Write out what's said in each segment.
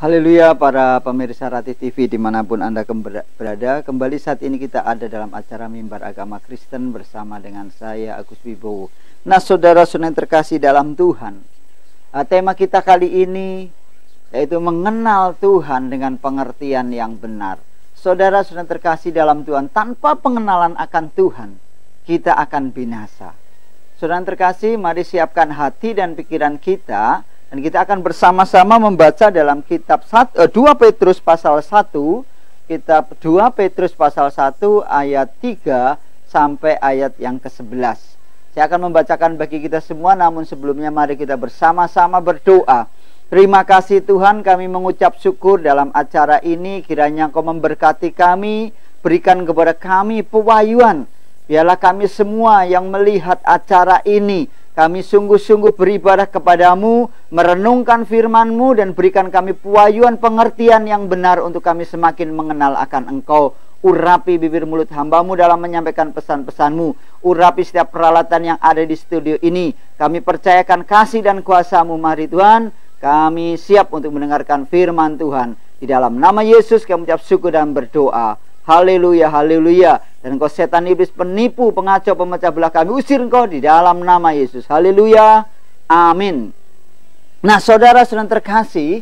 Haleluya para pemirsa Ratih TV dimanapun Anda berada. Kembali saat ini kita ada dalam acara Mimbar Agama Kristen bersama dengan saya Agus Wibowo. Nah saudara-saudara yang terkasih dalam Tuhan, tema kita kali ini yaitu mengenal Tuhan dengan pengertian yang benar. Saudara-saudara yang terkasih dalam Tuhan, tanpa pengenalan akan Tuhan kita akan binasa. Saudara yang terkasih, mari siapkan hati dan pikiran kita. Dan kita akan bersama-sama membaca dalam kitab 2 Petrus pasal 1, kitab 2 Petrus pasal 1 ayat 3 sampai ayat yang ke-11. Saya akan membacakan bagi kita semua, namun sebelumnya mari kita bersama-sama berdoa. Terima kasih Tuhan, kami mengucap syukur dalam acara ini, kiranya Engkau memberkati kami, berikan kepada kami pewahyuan. Biarlah kami semua yang melihat acara ini, kami sungguh-sungguh beribadah kepadamu, merenungkan firman-Mu, dan berikan kami pewahyuan pengertian yang benar untuk kami semakin mengenal akan Engkau. Urapi bibir mulut hamba-Mu dalam menyampaikan pesan-pesan-Mu. Urapi setiap peralatan yang ada di studio ini. Kami percayakan kasih dan kuasa-Mu, mari Tuhan. Kami siap untuk mendengarkan firman Tuhan. Di dalam nama Yesus kami ucap syukur dan berdoa. Haleluya, haleluya. Dan engkau setan iblis penipu, pengacau, pemecah belah, kami usir engkau di dalam nama Yesus. Haleluya, amin. Nah saudara-saudara terkasih,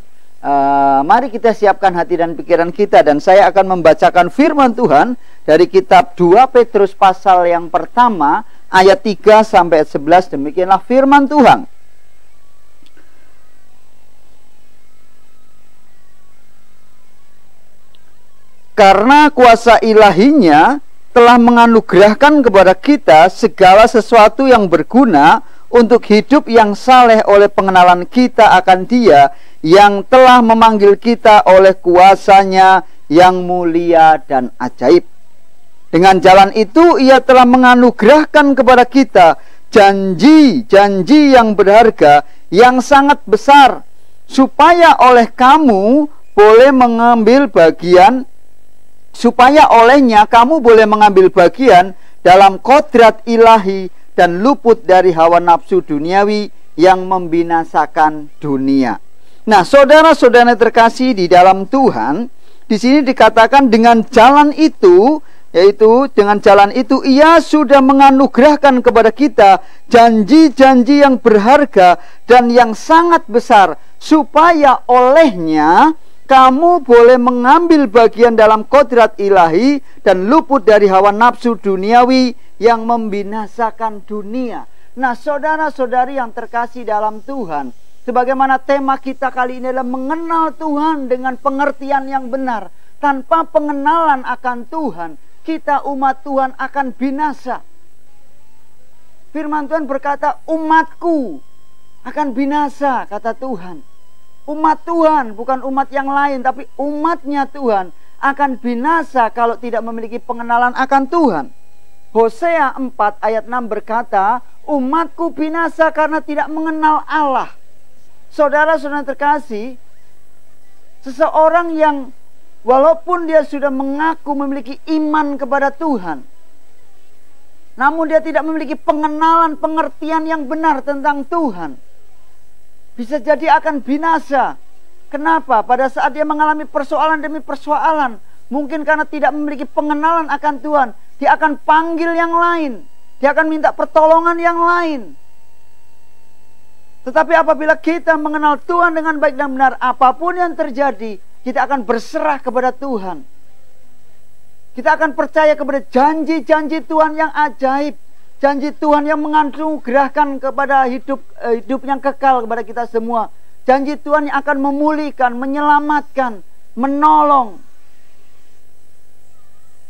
mari kita siapkan hati dan pikiran kita. Dan saya akan membacakan firman Tuhan dari kitab 2 Petrus pasal yang pertama ayat 3 sampai 11. Demikianlah firman Tuhan. Karena kuasa ilahinya telah menganugerahkan kepada kita segala sesuatu yang berguna untuk hidup yang saleh oleh pengenalan kita akan Dia yang telah memanggil kita oleh kuasa-Nya yang mulia dan ajaib. Dengan jalan itu Ia telah menganugerahkan kepada kita janji-janji yang berharga yang sangat besar, supaya olehnya kamu boleh mengambil bagian dalam kodrat ilahi dan luput dari hawa nafsu duniawi yang membinasakan dunia. Nah, saudara-saudara terkasih di dalam Tuhan, di sini dikatakan dengan jalan itu, yaitu dengan jalan itu Ia sudah menganugerahkan kepada kita janji-janji yang berharga dan yang sangat besar, supaya olehnya kamu boleh mengambil bagian dalam kodrat ilahi dan luput dari hawa nafsu duniawi yang membinasakan dunia. Nah saudara-saudari yang terkasih dalam Tuhan, sebagaimana tema kita kali ini adalah mengenal Tuhan dengan pengertian yang benar. Tanpa pengenalan akan Tuhan, kita umat Tuhan akan binasa. Firman Tuhan berkata, umatku akan binasa, kata Tuhan. Umat Tuhan, bukan umat yang lain, tapi umatnya Tuhan akan binasa kalau tidak memiliki pengenalan akan Tuhan. Hosea 4 ayat 6 berkata, umatku binasa karena tidak mengenal Allah. Saudara-saudara terkasih, seseorang yang walaupun dia sudah mengaku memiliki iman kepada Tuhan, namun dia tidak memiliki pengenalan, pengertian yang benar tentang Tuhan, bisa jadi akan binasa. Kenapa? Pada saat dia mengalami persoalan demi persoalan, mungkin karena tidak memiliki pengenalan akan Tuhan, dia akan panggil yang lain, dia akan minta pertolongan yang lain. Tetapi apabila kita mengenal Tuhan dengan baik dan benar, apapun yang terjadi, kita akan berserah kepada Tuhan. Kita akan percaya kepada janji-janji Tuhan yang ajaib, janji Tuhan yang menganugerahkan kepada hidup yang kekal kepada kita semua. Janji Tuhan yang akan memulihkan, menyelamatkan, menolong.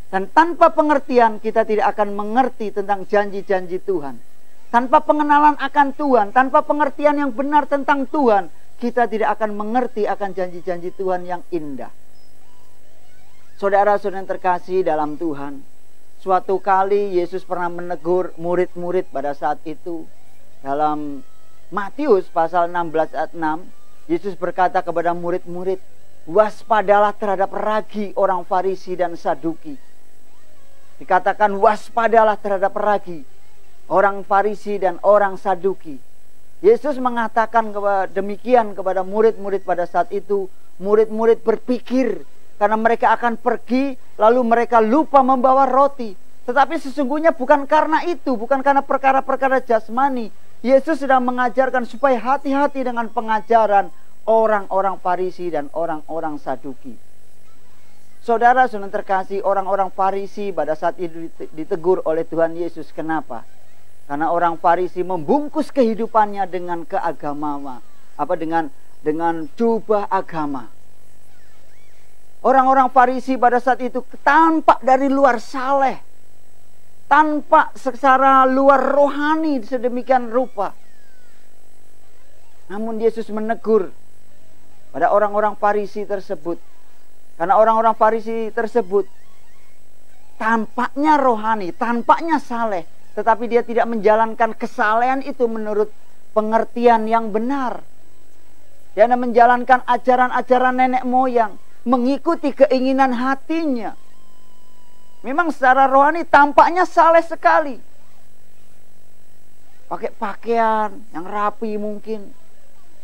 Dan tanpa pengertian kita tidak akan mengerti tentang janji-janji Tuhan. Tanpa pengenalan akan Tuhan, tanpa pengertian yang benar tentang Tuhan, kita tidak akan mengerti akan janji-janji Tuhan yang indah. Saudara-saudara yang terkasih dalam Tuhan, suatu kali Yesus pernah menegur murid-murid pada saat itu. Dalam Matius pasal 16 ayat 6, Yesus berkata kepada murid-murid, waspadalah terhadap ragi orang Farisi dan Saduki. Dikatakan waspadalah terhadap ragi orang Farisi dan orang Saduki. Yesus mengatakan demikian kepada murid-murid pada saat itu, murid-murid berpikir karena mereka akan pergi, lalu mereka lupa membawa roti. Tetapi sesungguhnya bukan karena itu, bukan karena perkara-perkara jasmani. Yesus sedang mengajarkan supaya hati-hati dengan pengajaran orang-orang Farisi dan orang-orang Saduki. Saudara-saudara terkasih, orang-orang Farisi pada saat itu ditegur oleh Tuhan Yesus. Kenapa? Karena orang Farisi membungkus kehidupannya dengan keagamaan, dengan jubah agama. Orang-orang Farisi pada saat itu tampak dari luar saleh, tampak secara luar rohani sedemikian rupa. Namun Yesus menegur pada orang-orang Farisi tersebut. Karena orang-orang Farisi tersebut tampaknya rohani, tampaknya saleh, tetapi dia tidak menjalankan kesalehan itu menurut pengertian yang benar. Dia menjalankan ajaran-ajaran nenek moyang, mengikuti keinginan hatinya. Memang secara rohani tampaknya saleh sekali. Pakai pakaian yang rapi mungkin,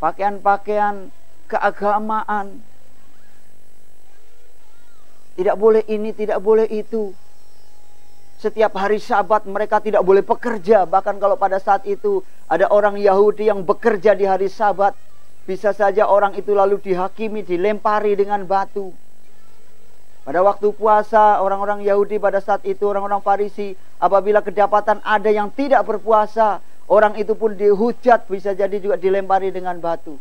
pakaian-pakaian keagamaan. Tidak boleh ini, tidak boleh itu. Setiap hari Sabat mereka tidak boleh bekerja. Bahkan kalau pada saat itu ada orang Yahudi yang bekerja di hari Sabat, bisa saja orang itu lalu dihakimi, dilempari dengan batu. Pada waktu puasa, orang-orang Yahudi pada saat itu, orang-orang Farisi, apabila kedapatan ada yang tidak berpuasa, orang itu pun dihujat, bisa jadi juga dilempari dengan batu.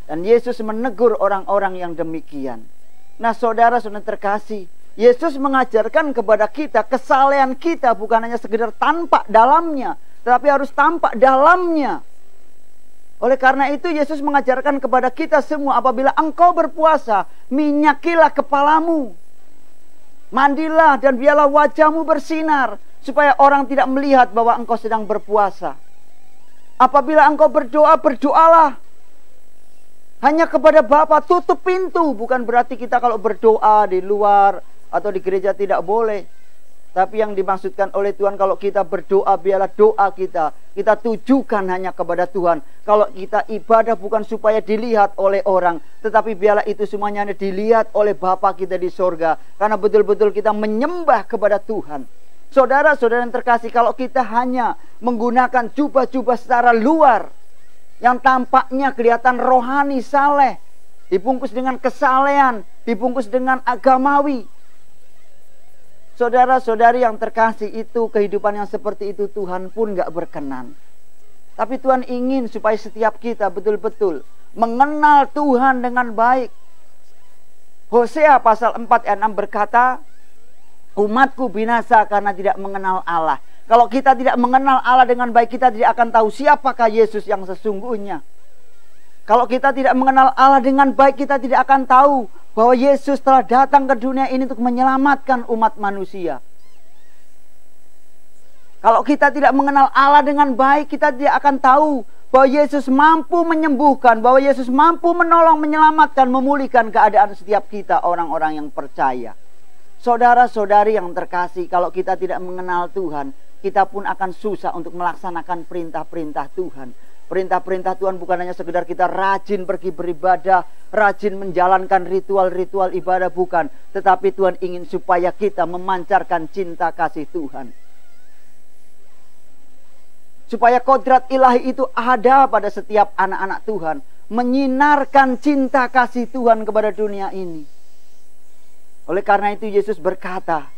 Dan Yesus menegur orang-orang yang demikian. Nah, saudara-saudara terkasih, Yesus mengajarkan kepada kita kesalehan kita bukan hanya sekedar tampak dalamnya, tetapi harus tampak dalamnya. Oleh karena itu Yesus mengajarkan kepada kita semua, apabila engkau berpuasa, minyakilah kepalamu, mandilah dan biarlah wajahmu bersinar, supaya orang tidak melihat bahwa engkau sedang berpuasa. Apabila engkau berdoa, berdoalah hanya kepada Bapa, tutup pintu. Bukan berarti kita kalau berdoa di luar atau di gereja tidak boleh. Tapi yang dimaksudkan oleh Tuhan, kalau kita berdoa, biarlah doa kita tujukan hanya kepada Tuhan. Kalau kita ibadah bukan supaya dilihat oleh orang, tetapi biarlah itu semuanya dilihat oleh Bapa kita di sorga. Karena betul-betul kita menyembah kepada Tuhan. Saudara-saudara yang terkasih, kalau kita hanya menggunakan jubah-jubah secara luar, yang tampaknya kelihatan rohani, saleh, dibungkus dengan kesalehan, dibungkus dengan agamawi. Saudara-saudari yang terkasih, itu kehidupan yang seperti itu Tuhan pun gak berkenan. Tapi Tuhan ingin supaya setiap kita betul-betul mengenal Tuhan dengan baik. Hosea pasal 4 ayat 6 berkata, umatku binasa karena tidak mengenal Allah. Kalau kita tidak mengenal Allah dengan baik, kita tidak akan tahu siapakah Yesus yang sesungguhnya. Kalau kita tidak mengenal Allah dengan baik, kita tidak akan tahu bahwa Yesus telah datang ke dunia ini untuk menyelamatkan umat manusia. Kalau kita tidak mengenal Allah dengan baik, kita tidak akan tahu bahwa Yesus mampu menyembuhkan, bahwa Yesus mampu menolong, menyelamatkan, memulihkan keadaan setiap kita, orang-orang yang percaya. Saudara-saudari yang terkasih, kalau kita tidak mengenal Tuhan, kita pun akan susah untuk melaksanakan perintah-perintah Tuhan. Perintah-perintah Tuhan bukan hanya sekedar kita rajin pergi beribadah, rajin menjalankan ritual-ritual ibadah, bukan. Tetapi Tuhan ingin supaya kita memancarkan cinta kasih Tuhan. Supaya kodrat ilahi itu ada pada setiap anak-anak Tuhan. Menyinarkan cinta kasih Tuhan kepada dunia ini. Oleh karena itu Yesus berkata,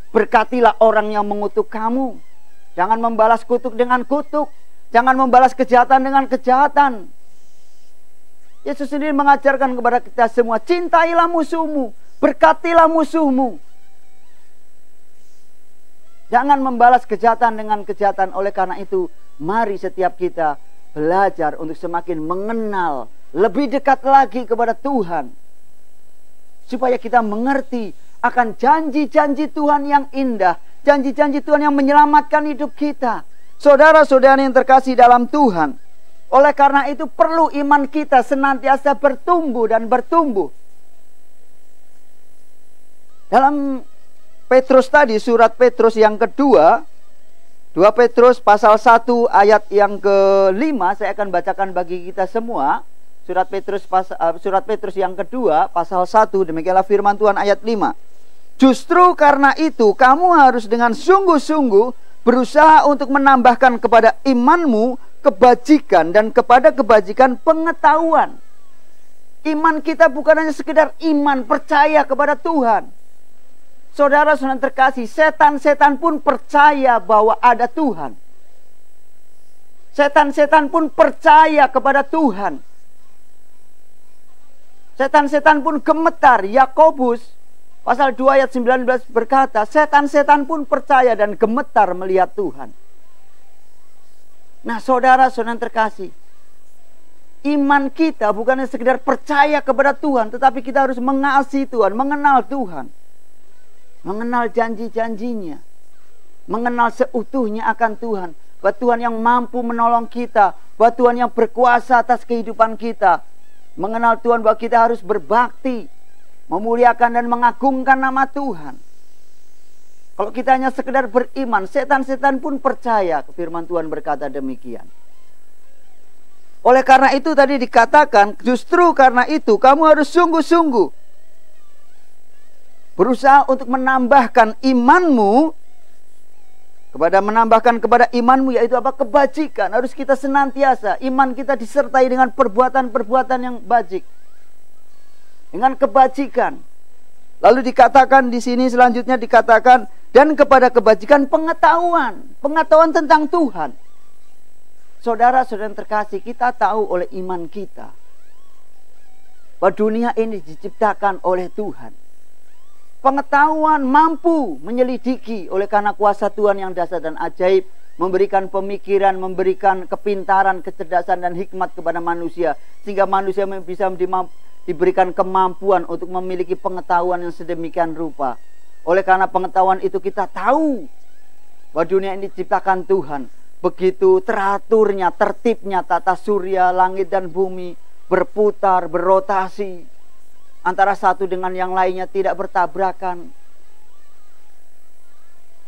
berkatilah orang yang mengutuk kamu. Jangan membalas kutuk dengan kutuk. Jangan membalas kejahatan dengan kejahatan. Yesus sendiri mengajarkan kepada kita semua, cintailah musuhmu, berkatilah musuhmu. Jangan membalas kejahatan dengan kejahatan. Oleh karena itu, mari setiap kita belajar untuk semakin mengenal, lebih dekat lagi kepada Tuhan. Supaya kita mengerti akan janji-janji Tuhan yang indah, janji-janji Tuhan yang menyelamatkan hidup kita. Saudara-saudara yang terkasih dalam Tuhan, oleh karena itu perlu iman kita senantiasa bertumbuh dan bertumbuh. Dalam Petrus tadi, surat Petrus yang kedua, 2 Petrus pasal 1 ayat yang ke-5, saya akan bacakan bagi kita semua. Surat Petrus yang kedua pasal 1, demikianlah firman Tuhan ayat 5. Justru karena itu kamu harus dengan sungguh-sungguh berusaha untuk menambahkan kepada imanmu kebajikan, dan kepada kebajikan pengetahuan. Iman kita bukan hanya sekedar iman percaya kepada Tuhan. Saudara-saudara terkasih, setan-setan pun percaya bahwa ada Tuhan. Setan-setan pun percaya kepada Tuhan. Setan-setan pun gemetar. Yakobus pasal 2 ayat 19 berkata, setan-setan pun percaya dan gemetar melihat Tuhan. Nah, saudara-saudara terkasih, iman kita bukan hanya sekedar percaya kepada Tuhan, tetapi kita harus mengasihi Tuhan, mengenal Tuhan, mengenal janji-janjinya, mengenal seutuhnya akan Tuhan, bahwa Tuhan yang mampu menolong kita, bahwa Tuhan yang berkuasa atas kehidupan kita. Mengenal Tuhan bahwa kita harus berbakti, memuliakan dan mengagungkan nama Tuhan. Kalau kita hanya sekedar beriman, setan-setan pun percaya. Firman Tuhan berkata demikian. Oleh karena itu tadi dikatakan, justru karena itu kamu harus sungguh-sungguh berusaha untuk menambahkan imanmu, menambahkan kepada imanmu, yaitu apa? Kebajikan. Harus kita senantiasa, iman kita disertai dengan perbuatan-perbuatan yang bajik, dengan kebajikan. Lalu dikatakan di sini selanjutnya dikatakan, dan kepada kebajikan pengetahuan tentang Tuhan. Saudara-saudara terkasih, kita tahu oleh iman kita bahwa dunia ini diciptakan oleh Tuhan. Pengetahuan mampu menyelidiki oleh karena kuasa Tuhan yang dahsyat dan ajaib, memberikan pemikiran, memberikan kepintaran, kecerdasan dan hikmat kepada manusia, sehingga manusia bisa diberikan kemampuan untuk memiliki pengetahuan yang sedemikian rupa. Oleh karena pengetahuan itu kita tahu bahwa dunia ini diciptakan Tuhan. Begitu teraturnya, tertibnya tata surya, langit dan bumi berputar, berotasi antara satu dengan yang lainnya, tidak bertabrakan.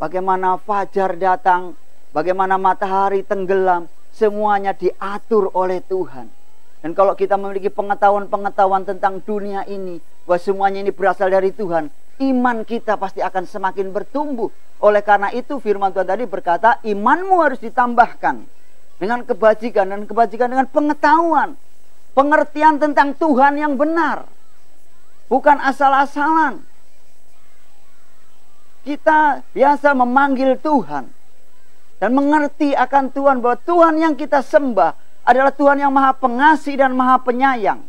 Bagaimana fajar datang, bagaimana matahari tenggelam, semuanya diatur oleh Tuhan. Dan kalau kita memiliki pengetahuan-pengetahuan tentang dunia ini, bahwa semuanya ini berasal dari Tuhan, iman kita pasti akan semakin bertumbuh. Oleh karena itu firman Tuhan tadi berkata, imanmu harus ditambahkan dengan kebajikan, dan kebajikan dengan pengetahuan, pengertian tentang Tuhan yang benar, bukan asal-asalan. Kita biasa memanggil Tuhan dan mengerti akan Tuhan, bahwa Tuhan yang kita sembah adalah Tuhan yang maha pengasih dan maha penyayang.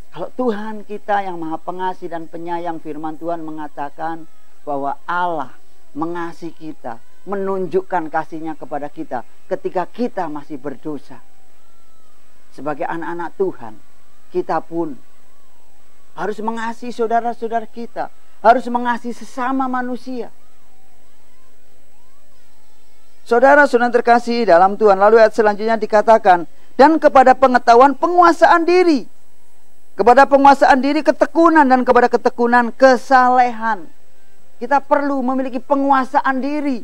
Kalau Tuhan kita yang maha pengasih dan penyayang, firman Tuhan mengatakan bahwa Allah mengasihi kita, menunjukkan kasihnya kepada kita ketika kita masih berdosa. Sebagai anak-anak Tuhan, kita pun harus mengasihi saudara-saudara kita, harus mengasihi sesama manusia. Saudara-saudara terkasih dalam Tuhan, lalu ayat selanjutnya dikatakan, dan kepada pengetahuan penguasaan diri, kepada penguasaan diri ketekunan, dan kepada ketekunan kesalehan. Kita perlu memiliki penguasaan diri.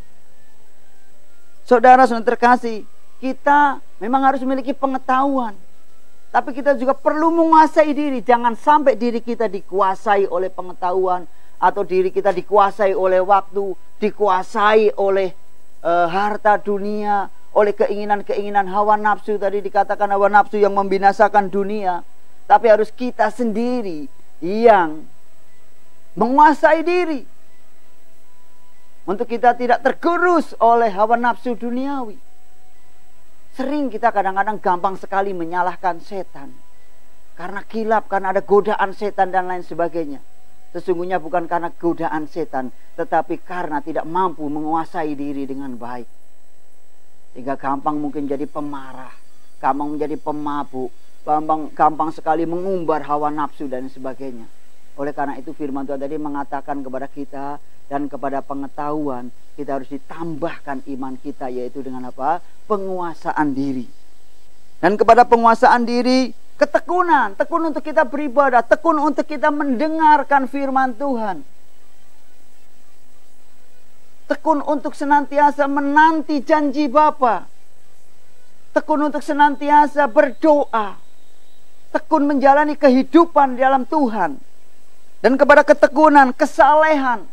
Saudara-saudara terkasih, kita memang harus memiliki pengetahuan, tapi kita juga perlu menguasai diri. Jangan sampai diri kita dikuasai oleh pengetahuan, atau diri kita dikuasai oleh waktu, dikuasai oleh harta dunia, oleh keinginan-keinginan hawa nafsu. Tadi dikatakan hawa nafsu yang membinasakan dunia. Tapi harus kita sendiri yang menguasai diri, untuk kita tidak tergerus oleh hawa nafsu duniawi. Sering kita kadang-kadang gampang sekali menyalahkan setan, karena kilap, karena ada godaan setan dan lain sebagainya. Sesungguhnya bukan karena godaan setan, tetapi karena tidak mampu menguasai diri dengan baik. Sehingga gampang mungkin jadi pemarah, gampang menjadi pemabuk, gampang sekali mengumbar hawa nafsu dan sebagainya. Oleh karena itu firman Tuhan tadi mengatakan kepada kita, dan kepada pengetahuan kita harus ditambahkan iman kita, yaitu dengan apa? Penguasaan diri. Dan kepada penguasaan diri, ketekunan, tekun untuk kita beribadah, tekun untuk kita mendengarkan firman Tuhan, tekun untuk senantiasa menanti janji Bapa, tekun untuk senantiasa berdoa, tekun menjalani kehidupan di dalam Tuhan. Dan kepada ketekunan, kesalehan.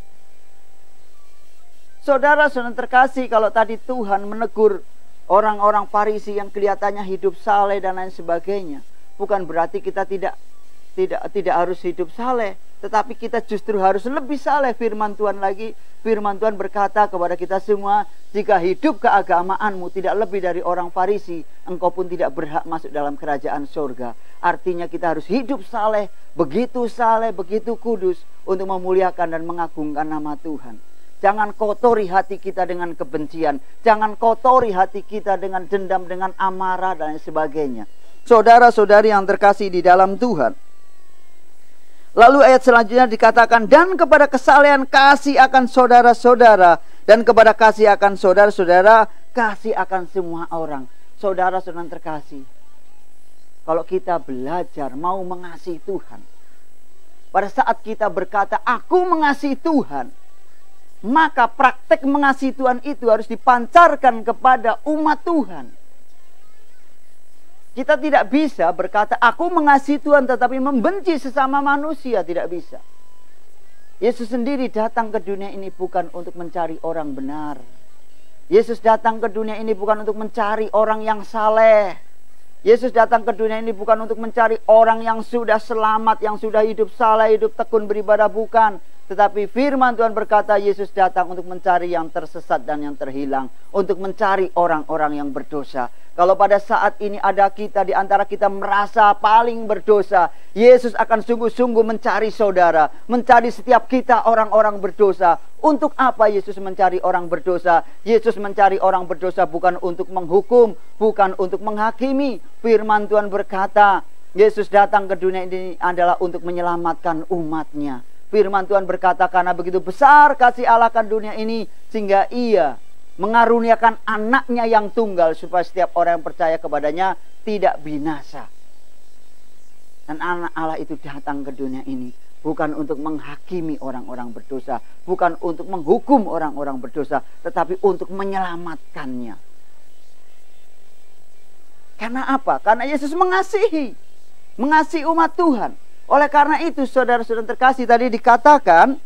Saudara-saudara terkasih, kalau tadi Tuhan menegur orang-orang Farisi yang kelihatannya hidup saleh dan lain sebagainya, bukan berarti kita tidak harus hidup saleh, tetapi kita justru harus lebih saleh. Firman Tuhan berkata kepada kita semua, jika hidup keagamaanmu tidak lebih dari orang Farisi, engkau pun tidak berhak masuk dalam kerajaan surga. Artinya kita harus hidup saleh, begitu kudus untuk memuliakan dan mengagungkan nama Tuhan. Jangan kotori hati kita dengan kebencian. Jangan kotori hati kita dengan dendam, dengan amarah dan sebagainya. Saudara-saudari yang terkasih di dalam Tuhan. Lalu ayat selanjutnya dikatakan, dan kepada kesalehan kasih akan saudara-saudara, dan kepada kasih akan saudara-saudara, kasih akan semua orang. Saudara-saudara terkasih, kalau kita belajar mau mengasihi Tuhan, pada saat kita berkata, aku mengasihi Tuhan, maka praktek mengasihi Tuhan itu harus dipancarkan kepada umat Tuhan. Kita tidak bisa berkata, aku mengasihi Tuhan tetapi membenci sesama manusia. Tidak bisa. Yesus sendiri datang ke dunia ini bukan untuk mencari orang benar. Yesus datang ke dunia ini bukan untuk mencari orang yang saleh. Yesus datang ke dunia ini bukan untuk mencari orang yang sudah selamat, yang sudah hidup saleh, hidup tekun beribadah, bukan. Tetapi firman Tuhan berkata, Yesus datang untuk mencari yang tersesat dan yang terhilang, untuk mencari orang-orang yang berdosa. Kalau pada saat ini ada kita di antara kita merasa paling berdosa, Yesus akan sungguh-sungguh mencari saudara, mencari setiap kita orang-orang berdosa. Untuk apa Yesus mencari orang berdosa? Yesus mencari orang berdosa bukan untuk menghukum, bukan untuk menghakimi. Firman Tuhan berkata, Yesus datang ke dunia ini adalah untuk menyelamatkan umatnya. Firman Tuhan berkata, karena begitu besar kasih Allah akan dunia ini, sehingga ia mengaruniakan anaknya yang tunggal, supaya setiap orang yang percaya kepadanya tidak binasa. Dan anak Allah itu datang ke dunia ini bukan untuk menghakimi orang-orang berdosa, bukan untuk menghukum orang-orang berdosa, tetapi untuk menyelamatkannya. Karena apa? Karena Yesus mengasihi umat Tuhan. Oleh karena itu, saudara-saudara terkasih, tadi dikatakan,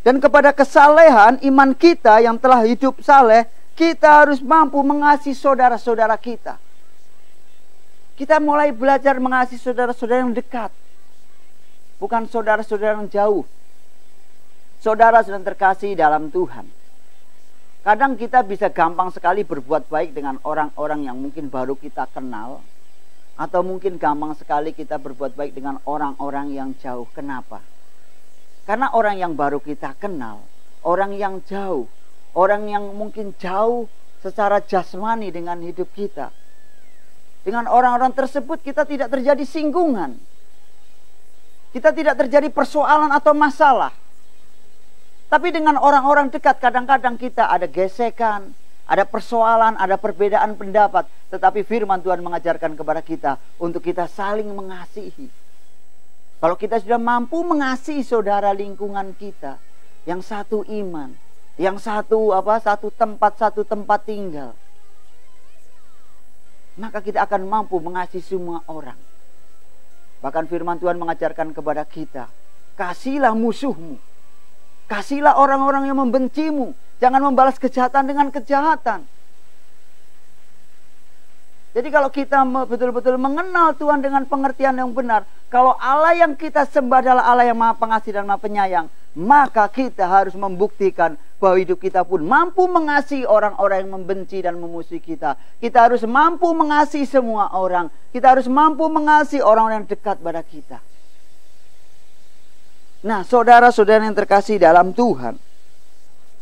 dan kepada kesalehan iman kita yang telah hidup saleh, kita harus mampu mengasihi saudara-saudara kita. Kita mulai belajar mengasihi saudara-saudara yang dekat, bukan saudara-saudara yang jauh. Saudara-saudara terkasih dalam Tuhan, kadang kita bisa gampang sekali berbuat baik dengan orang-orang yang mungkin baru kita kenal, atau mungkin gampang sekali kita berbuat baik dengan orang-orang yang jauh. Kenapa? Karena orang yang baru kita kenal, orang yang jauh, orang yang mungkin jauh secara jasmani dengan hidup kita, dengan orang-orang tersebut kita tidak terjadi singgungan, kita tidak terjadi persoalan atau masalah. Tapi dengan orang-orang dekat kadang-kadang kita ada gesekan, ada persoalan, ada perbedaan pendapat. Tetapi firman Tuhan mengajarkan kepada kita untuk kita saling mengasihi. Kalau kita sudah mampu mengasihi saudara lingkungan kita, yang satu iman, yang satu tempat tinggal, maka kita akan mampu mengasihi semua orang. Bahkan firman Tuhan mengajarkan kepada kita, kasihilah musuhmu, kasihilah orang-orang yang membencimu. Jangan membalas kejahatan dengan kejahatan. Jadi kalau kita betul-betul mengenal Tuhan dengan pengertian yang benar, kalau Allah yang kita sembah adalah Allah yang Maha Pengasih dan Maha Penyayang, maka kita harus membuktikan bahwa hidup kita pun mampu mengasihi orang-orang yang membenci dan memusuhi kita. Kita harus mampu mengasihi semua orang. Kita harus mampu mengasihi orang-orang yang dekat pada kita. Nah, saudara-saudara yang terkasih dalam Tuhan,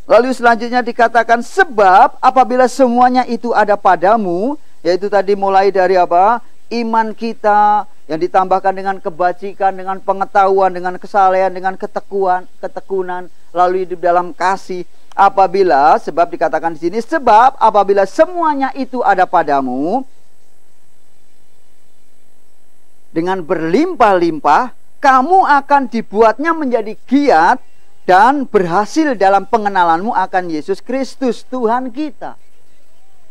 lalu selanjutnya dikatakan, sebab apabila semuanya itu ada padamu, yaitu tadi mulai dari apa? Iman kita yang ditambahkan dengan kebajikan, dengan pengetahuan, dengan kesalehan, dengan ketekunan, lalu hidup dalam kasih. Apabila, sebab dikatakan di sini, sebab apabila semuanya itu ada padamu, dengan berlimpah-limpah, kamu akan dibuatnya menjadi giat dan berhasil dalam pengenalanmu akan Yesus Kristus Tuhan kita.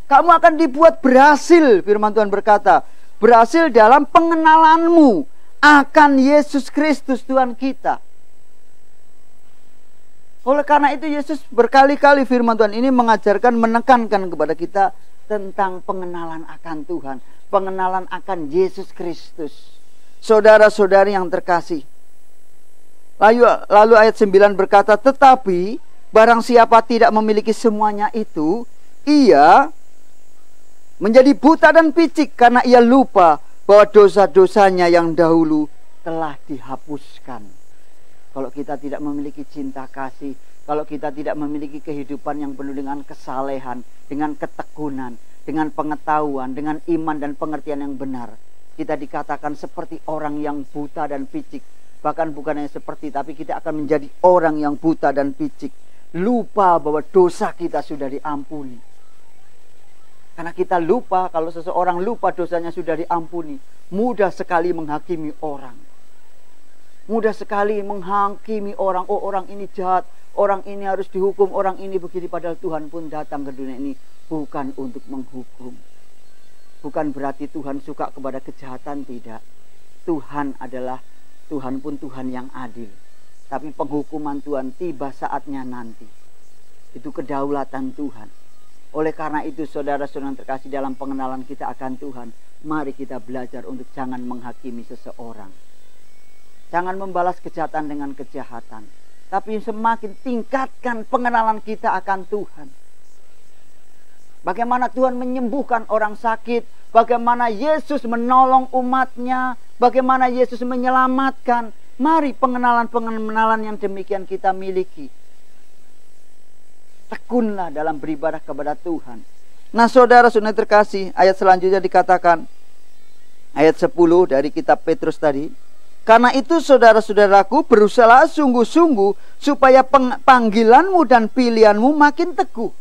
Kamu akan dibuat berhasil, firman Tuhan berkata, berhasil dalam pengenalanmu akan Yesus Kristus Tuhan kita. Oleh karena itu Yesus berkali-kali firman Tuhan ini mengajarkan, menekankan kepada kita tentang pengenalan akan Tuhan, pengenalan akan Yesus Kristus. Saudara-saudari yang terkasih, lalu ayat 9 berkata, tetapi barang siapa tidak memiliki semuanya itu, ia menjadi buta dan picik karena ia lupa bahwa dosa-dosanya yang dahulu telah dihapuskan. Kalau kita tidak memiliki cinta kasih, kalau kita tidak memiliki kehidupan yang penuh dengan kesalehan, dengan ketekunan, dengan pengetahuan, dengan iman dan pengertian yang benar, kita dikatakan seperti orang yang buta dan picik. Bahkan bukan hanya seperti, tapi kita akan menjadi orang yang buta dan picik. Lupa bahwa dosa kita sudah diampuni. Karena kita lupa, kalau seseorang lupa dosanya sudah diampuni, mudah sekali menghakimi orang. Mudah sekali menghakimi orang. Oh, orang ini jahat, orang ini harus dihukum, orang ini begini. Padahal Tuhan pun datang ke dunia ini bukan untuk menghukum. Bukan berarti Tuhan suka kepada kejahatan, tidak. Tuhan pun Tuhan yang adil. Tapi penghukuman Tuhan tiba saatnya nanti. Itu kedaulatan Tuhan. Oleh karena itu saudara-saudara terkasih, dalam pengenalan kita akan Tuhan, mari kita belajar untuk jangan menghakimi seseorang. Jangan membalas kejahatan dengan kejahatan. Tapi semakin tingkatkan pengenalan kita akan Tuhan. Bagaimana Tuhan menyembuhkan orang sakit. Bagaimana Yesus menolong umatnya. Bagaimana Yesus menyelamatkan. Mari pengenalan-pengenalan yang demikian kita miliki. Tekunlah dalam beribadah kepada Tuhan. Nah saudara-saudara terkasih, ayat selanjutnya dikatakan. Ayat 10 dari kitab Petrus tadi. Karena itu saudara-saudaraku, berusahalah sungguh-sungguh supaya panggilanmu dan pilihanmu makin teguh.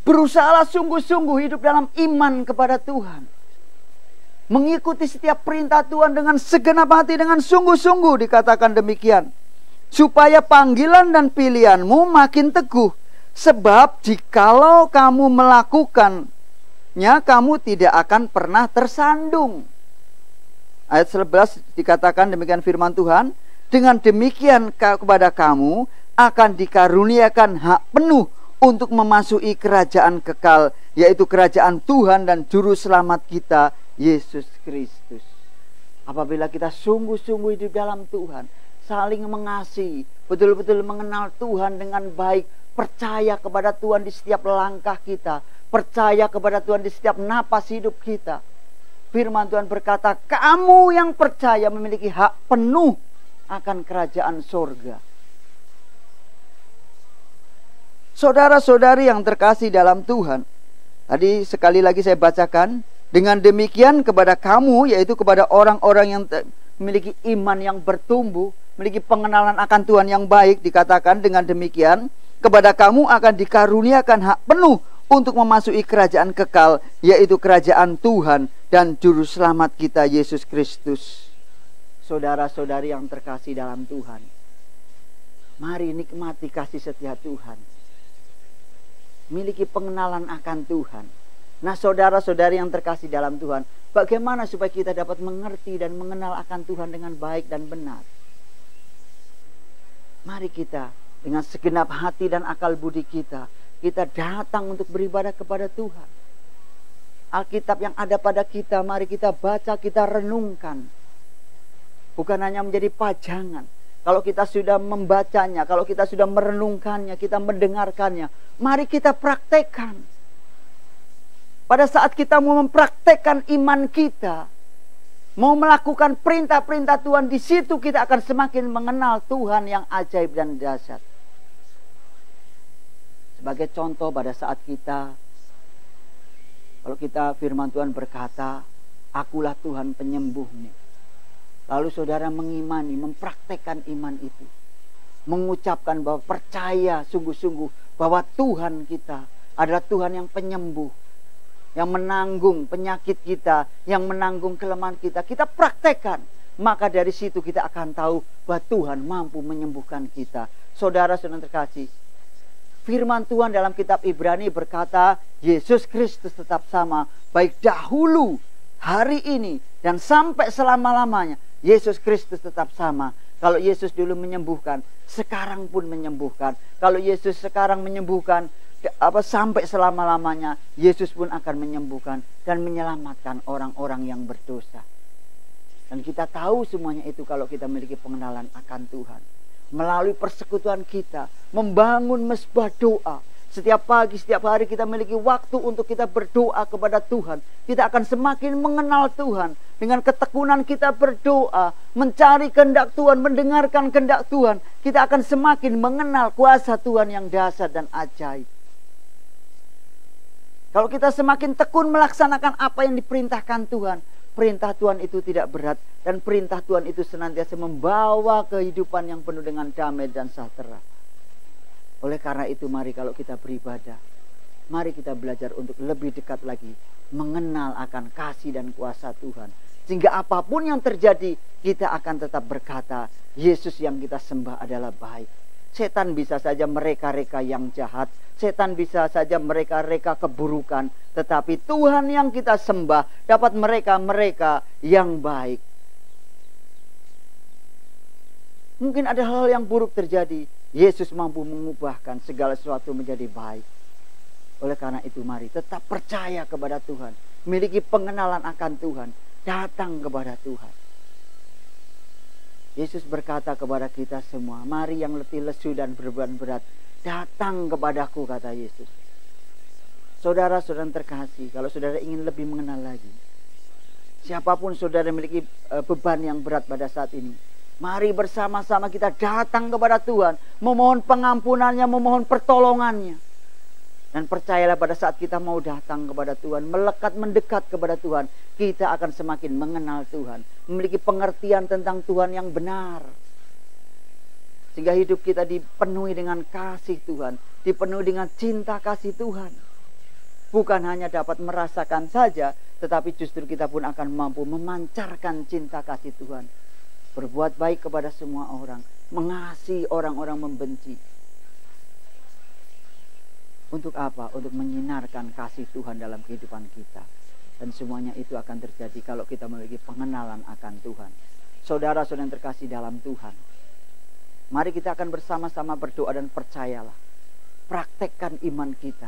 Berusahalah sungguh-sungguh hidup dalam iman kepada Tuhan. Mengikuti setiap perintah Tuhan dengan segenap hati, dengan sungguh-sungguh, dikatakan demikian. Supaya panggilan dan pilihanmu makin teguh. Sebab jikalau kamu melakukannya, kamu tidak akan pernah tersandung. Ayat 11 dikatakan demikian firman Tuhan. Dengan demikian kepada kamu akan dikaruniakan hak penuh untuk memasuki kerajaan kekal, yaitu kerajaan Tuhan dan Juru Selamat kita, Yesus Kristus. Apabila kita sungguh-sungguh hidup dalam Tuhan, saling mengasihi, betul-betul mengenal Tuhan dengan baik, percaya kepada Tuhan di setiap langkah kita, percaya kepada Tuhan di setiap napas hidup kita. Firman Tuhan berkata, kamu yang percaya memiliki hak penuh akan kerajaan sorga. Saudara-saudari yang terkasih dalam Tuhan, tadi sekali lagi saya bacakan, dengan demikian kepada kamu, yaitu kepada orang-orang yang memiliki iman yang bertumbuh, memiliki pengenalan akan Tuhan yang baik, dikatakan dengan demikian kepada kamu akan dikaruniakan hak penuh untuk memasuki kerajaan kekal, yaitu kerajaan Tuhan dan Juru Selamat kita, Yesus Kristus. Saudara-saudari yang terkasih dalam Tuhan, mari nikmati kasih setia Tuhan. Miliki pengenalan akan Tuhan. Nah saudara-saudari yang terkasih dalam Tuhan, bagaimana supaya kita dapat mengerti dan mengenal akan Tuhan dengan baik dan benar? Mari kita dengan segenap hati dan akal budi kita datang untuk beribadah kepada Tuhan. Alkitab yang ada pada kita, mari kita baca, kita renungkan. Bukan hanya menjadi pajangan. Kalau kita sudah membacanya, kalau kita sudah merenungkannya, kita mendengarkannya, mari kita praktekkan. Pada saat kita mau mempraktekkan iman kita, mau melakukan perintah-perintah Tuhan, di situ kita akan semakin mengenal Tuhan yang ajaib dan dahsyat. Sebagai contoh, pada saat kita, kalau kita firman Tuhan berkata, akulah Tuhan penyembuhmu. Lalu saudara mengimani, mempraktekkan iman itu. Mengucapkan bahwa percaya sungguh-sungguh bahwa Tuhan kita adalah Tuhan yang penyembuh. Yang menanggung penyakit kita, yang menanggung kelemahan kita. Kita praktekkan. Maka dari situ kita akan tahu bahwa Tuhan mampu menyembuhkan kita. Saudara-saudara terkasih, firman Tuhan dalam kitab Ibrani berkata, Yesus Kristus tetap sama, baik dahulu hari ini dan sampai selama-lamanya Yesus Kristus tetap sama. Kalau Yesus dulu menyembuhkan, sekarang pun menyembuhkan. Kalau Yesus sekarang menyembuhkan, sampai selama-lamanya Yesus pun akan menyembuhkan dan menyelamatkan orang-orang yang berdosa. Dan kita tahu semuanya itu kalau kita memiliki pengenalan akan Tuhan. Melalui persekutuan kita, membangun mesbah doa. Setiap pagi, setiap hari kita memiliki waktu untuk kita berdoa kepada Tuhan. Kita akan semakin mengenal Tuhan. Dengan ketekunan kita berdoa, mencari kehendak Tuhan, mendengarkan kehendak Tuhan, kita akan semakin mengenal kuasa Tuhan yang dahsyat dan ajaib. Kalau kita semakin tekun melaksanakan apa yang diperintahkan Tuhan, perintah Tuhan itu tidak berat. Dan perintah Tuhan itu senantiasa membawa kehidupan yang penuh dengan damai dan sejahtera. Oleh karena itu mari kalau kita beribadah, mari kita belajar untuk lebih dekat lagi mengenal akan kasih dan kuasa Tuhan. Sehingga apapun yang terjadi, kita akan tetap berkata, Yesus yang kita sembah adalah baik. Setan bisa saja mereka-reka yang jahat, setan bisa saja mereka-reka keburukan, tetapi Tuhan yang kita sembah dapat mereka-mereka yang baik. Mungkin ada hal yang buruk terjadi, Yesus mampu mengubahkan segala sesuatu menjadi baik. Oleh karena itu mari tetap percaya kepada Tuhan, miliki pengenalan akan Tuhan, datang kepada Tuhan. Yesus berkata kepada kita semua, mari yang letih lesu dan beban berat, datang kepadaku, kata Yesus. Saudara-saudara terkasih, kalau saudara ingin lebih mengenal lagi, siapapun saudara memiliki beban yang berat pada saat ini, mari bersama-sama kita datang kepada Tuhan, memohon pengampunannya, memohon pertolongannya. Dan percayalah pada saat kita mau datang kepada Tuhan, melekat mendekat kepada Tuhan, kita akan semakin mengenal Tuhan, memiliki pengertian tentang Tuhan yang benar. Sehingga hidup kita dipenuhi dengan kasih Tuhan, dipenuhi dengan cinta kasih Tuhan. Bukan hanya dapat merasakan saja, tetapi justru kita pun akan mampu memancarkan cinta kasih Tuhan. Berbuat baik kepada semua orang, mengasihi orang-orang membenci. Untuk apa? Untuk menyinarkan kasih Tuhan dalam kehidupan kita. Dan semuanya itu akan terjadi kalau kita memiliki pengenalan akan Tuhan. Saudara-saudara yang terkasih dalam Tuhan, mari kita akan bersama-sama berdoa dan percayalah. Praktekkan iman kita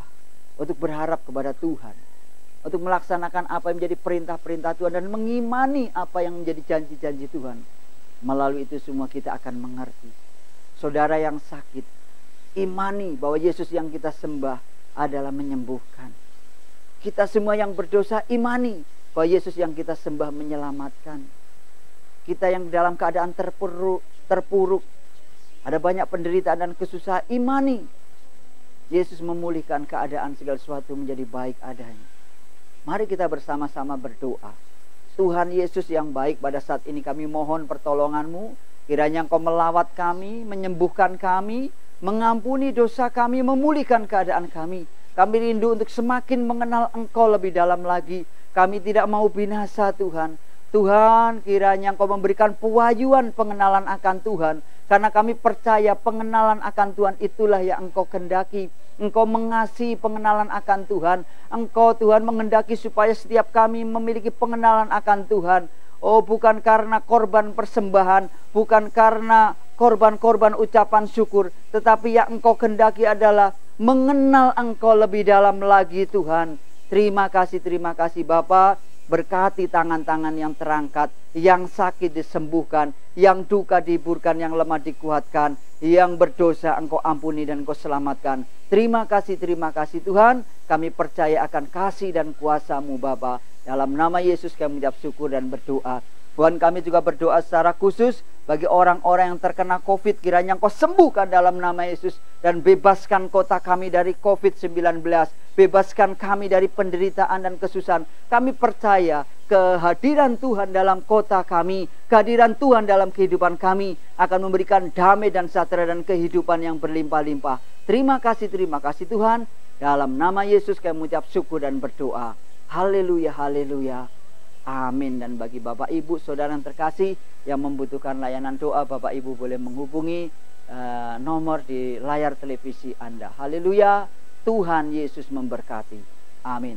untuk berharap kepada Tuhan, untuk melaksanakan apa yang menjadi perintah-perintah Tuhan dan mengimani apa yang menjadi janji-janji Tuhan. Melalui itu semua kita akan mengerti. Saudara yang sakit, imani bahwa Yesus yang kita sembah adalah menyembuhkan. Kita semua yang berdosa, imani bahwa Yesus yang kita sembah menyelamatkan. Kita yang dalam keadaan terpuruk, ada banyak penderitaan dan kesusahan, imani Yesus memulihkan keadaan segala sesuatu menjadi baik adanya. Mari kita bersama-sama berdoa. Tuhan Yesus yang baik, pada saat ini kami mohon pertolongan-Mu. Kiranya Engkau melawat kami, menyembuhkan kami, mengampuni dosa kami, memulihkan keadaan kami. Kami rindu untuk semakin mengenal Engkau lebih dalam lagi. Kami tidak mau binasa Tuhan. Tuhan, kiranya Engkau memberikan pewahyuan pengenalan akan Tuhan. Karena kami percaya pengenalan akan Tuhan itulah yang Engkau kehendaki. Engkau mengasihi pengenalan akan Tuhan. Engkau Tuhan menghendaki supaya setiap kami memiliki pengenalan akan Tuhan. Oh, bukan karena korban persembahan, bukan karena korban-korban ucapan syukur, tetapi yang Engkau kehendaki adalah mengenal Engkau lebih dalam lagi Tuhan. Terima kasih Bapa. Berkati tangan-tangan yang terangkat, yang sakit disembuhkan, yang duka dihiburkan, yang lemah dikuatkan, yang berdosa Engkau ampuni dan Engkau selamatkan. Terima kasih Tuhan. Kami percaya akan kasih dan kuasa-Mu Bapa. Dalam nama Yesus kami mengucap syukur dan berdoa. Tuhan, kami juga berdoa secara khusus bagi orang-orang yang terkena COVID. Kiranya Engkau sembuhkan dalam nama Yesus dan bebaskan kota kami dari COVID-19. Bebaskan kami dari penderitaan dan kesusahan. Kami percaya kehadiran Tuhan dalam kota kami, kehadiran Tuhan dalam kehidupan kami akan memberikan damai dan sejahtera dan kehidupan yang berlimpah-limpah. Terima kasih Tuhan. Dalam nama Yesus kami mengucap syukur dan berdoa. Haleluya, haleluya. Amin. Dan bagi Bapak Ibu saudara yang terkasih yang membutuhkan layanan doa, Bapak Ibu boleh menghubungi nomor di layar televisi Anda. Haleluya. Tuhan Yesus memberkati. Amin.